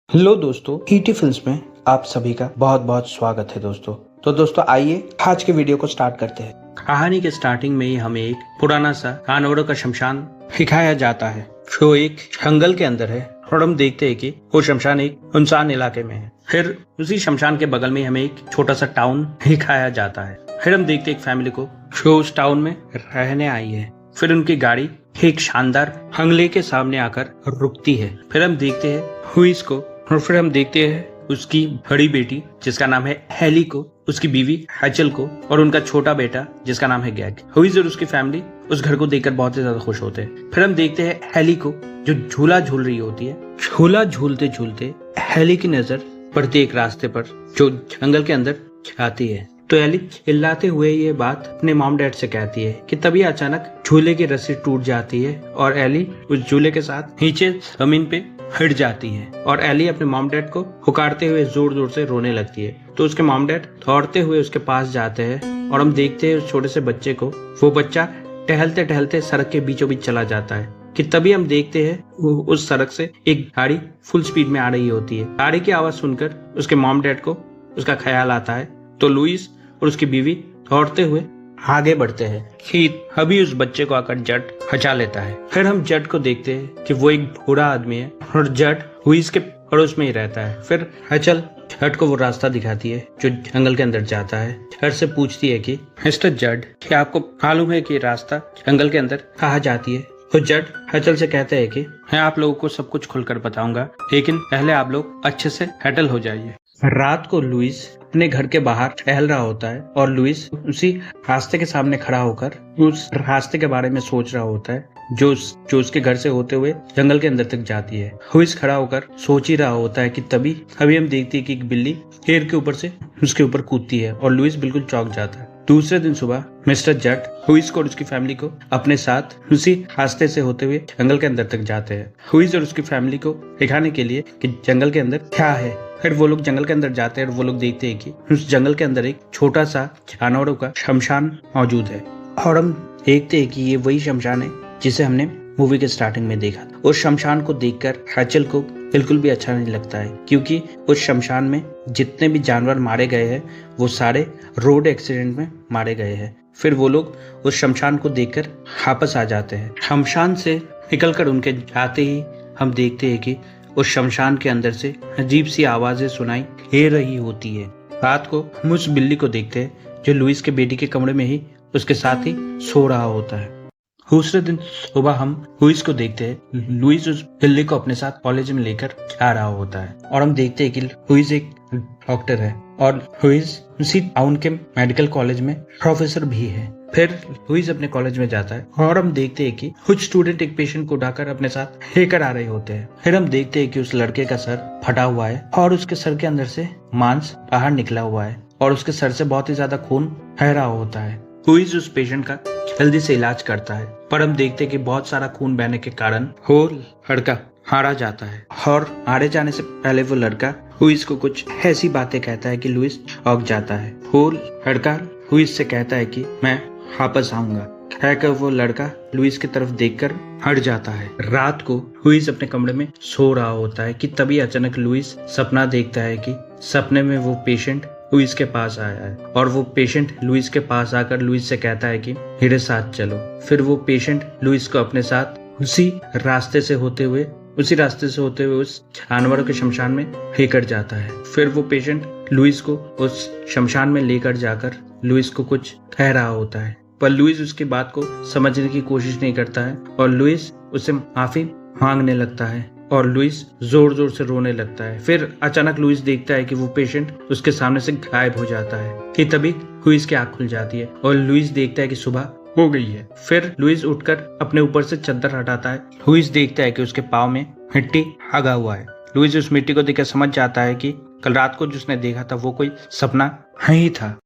Hello दोस्तों, ET films में आप सभी का बहुत बहुत स्वागत है दोस्तों। तो दोस्तों आइए आज के वीडियो को स्टार्ट करते हैं। कहानी के स्टार्टिंग में ही हमें एक पुराना सा जानवरों का शमशान दिखाया जाता है जो एक जंगल के अंदर है और हम देखते हैं कि वो शमशान एक सुनसान इलाके में है। फिर उसी शमशान के बगल में हमें एक छोटा सा टाउन दिखाया जाता है। फिर हम देखते हैं एक फैमिली को जो उस टाउन में रहने आई है। फिर उनकी गाड़ी एक शानदार बंगले के सामने आकर रुकती है। फिर हम देखते हैं हुईस को और फिर हम देखते हैं उसकी बड़ी बेटी जिसका नाम है हेली को, उसकी बीवी हैचल को और उनका छोटा बेटा जिसका नाम है गैग। हुईस और उसकी फैमिली उस घर को देखकर बहुत ही ज्यादा खुश होते हैं। फिर हम देखते हैं हेली को जो झूला झूल रही होती है। झूला झूलते झूलते हेली की नजर पड़ती एक रास्ते पर जो जंगल के अंदर जाती है। तो एली चिल्लाते हुए ये बात अपने मॉम डैड से कहती है कि तभी अचानक झूले की रस्सी टूट जाती है और एली उस झूले के साथ नीचे जमीन पे हिट जाती है और एली अपने मॉम डैड को पुकारते हुए जोर जोर से रोने लगती है। तो उसके मॉम डैड दौड़ते हुए उसके पास जाते हैं और हम देखते हैं उस छोटे से बच्चे को। वो बच्चा टहलते टहलते सड़क के बीचों बीच चला जाता है कि तभी हम देखते हैं उस सड़क से एक गाड़ी फुल स्पीड में आ रही होती है। गाड़ी की आवाज सुनकर उसके मॉम डैड को उसका ख्याल आता है। तो लुइस और उसकी बीवी दौड़ते हुए आगे बढ़ते हैं कि अभी उस बच्चे को आकर जट हचा लेता है। फिर हम जट को देखते हैं कि वो एक बूढ़ा आदमी है और जट हुईस के पड़ोस में ही रहता है। फिर हचल जट को वो रास्ता दिखाती है जो जंगल के अंदर जाता है। जट से पूछती है कि मिस्टर जट, क्या आपको मालूम है कि रास्ता जंगल के अंदर कहाँ जाती है? तो जट हचल से कहते हैं कि मैं आप लोगों को सब कुछ खुलकर बताऊंगा, लेकिन पहले आप लोग अच्छे से सेटल हो जाइए। रात को लुइस अपने घर के बाहर टहल रहा होता है और लुइस उसी रास्ते के सामने खड़ा होकर उस रास्ते के बारे में सोच रहा होता है जो उसके घर से होते हुए जंगल के अंदर तक जाती है। लुइस खड़ा होकर सोच ही रहा होता है कि तभी हम देखते हैं कि एक बिल्ली पेड़ के ऊपर से उसके ऊपर कूदती है और लुइस बिल्कुल चौंक जाता है। दूसरे दिन सुबह मिस्टर जट लुइस को और उसकी फैमिली को अपने साथ उसी रास्ते से होते हुए जंगल के अंदर तक जाते हैं, लुइस और उसकी फैमिली को दिखाने के लिए कि जंगल के अंदर क्या है। फिर वो लोग जंगल के अंदर जाते हैं और वो लोग देखते हैं कि उस जंगल के अंदर एक छोटा सा जानवरों का शमशान मौजूद है और हम देखते हैं कि ये वही शमशान है जिसे हमने मूवी के स्टार्टिंग में देखा था। उस शमशान को देखकर हैचल को बिल्कुल भी अच्छा नहीं लगता है क्योंकि उस शमशान में जितने भी जानवर मारे गए हैं वो सारे रोड एक्सीडेंट में मारे गए हैं। फिर वो लोग उस शमशान को देखकर वापस आ जाते हैं। शमशान से निकलकर उनके जाते ही हम देखते हैं कि उस शमशान के अंदर से अजीब सी आवाजें सुनाई दे रही होती है। रात को हम उस बिल्ली को देखते हैं जो लुइस के बेटी के कमरे में ही उसके साथ ही सो रहा होता है। दूसरे दिन सुबह हम लुइस को देखते हैं। लुइस उस बिल्ली को अपने साथ कॉलेज में लेकर जा रहा होता है और हम देखते हैं कि लुइस एक डॉक्टर है और लुइस उसी टाउन के मेडिकल कॉलेज में प्रोफेसर भी है। फिर लुइस अपने कॉलेज में जाता है और हम देखते हैं कि कुछ स्टूडेंट एक पेशेंट को उठाकर अपने साथ लेकर आ रहे होते हैं। फिर हम देखते हैं कि उस लड़के का सर फटा हुआ है और उसके सर के अंदर से मांस बाहर निकला हुआ है और उसके सर से बहुत ही ज्यादा खून बह रहा होता है। लुइस उस पेशेंट का जल्दी से इलाज करता है पर हम देखते हैं कि बहुत सारा खून बहने के कारण वो लड़का मारा जाता है और मारे जाने से पहले वो लड़का लुइस को कुछ ऐसी बातें कहता है कि लुइस चौंक जाता है। वो लड़का लुइस से कहता है कि मैं वापस आऊंगा। कहकर वो लड़का लुइस की तरफ देखकर हट जाता है। रात को लुइस अपने कमरे में सो रहा होता है कि तभी अचानक लुइस सपना देखता है कि सपने में वो पेशेंट लुइस के पास आया है और वो पेशेंट लुइस के पास आकर लुइस से कहता है कि मेरे साथ चलो। फिर वो पेशेंट लुइस को अपने साथ उसी रास्ते से होते हुए उस जानवरों के शमशान में लेकर जाता है। फिर वो पेशेंट लुइस को उस शमशान में लेकर जाकर लुइस को कुछ कह रहा होता है पर लुइस उसकी बात को समझने की कोशिश नहीं करता है और लुइस उससे माफी मांगने लगता है और लुइस जोर जोर से रोने लगता है। फिर अचानक लुइस देखता है कि वो पेशेंट उसके सामने से गायब हो जाता है कि तभी लुइस की आंख खुल जाती है और लुइस देखता है कि सुबह हो गई है। फिर लुइस उठकर अपने ऊपर से चादर हटाता है। लुइस देखता है कि उसके पाँव में मिट्टी लगा हुआ है। लुइस उस मिट्टी को देखकर समझ जाता है कि कल रात को जिसने देखा था वो कोई सपना नहीं था।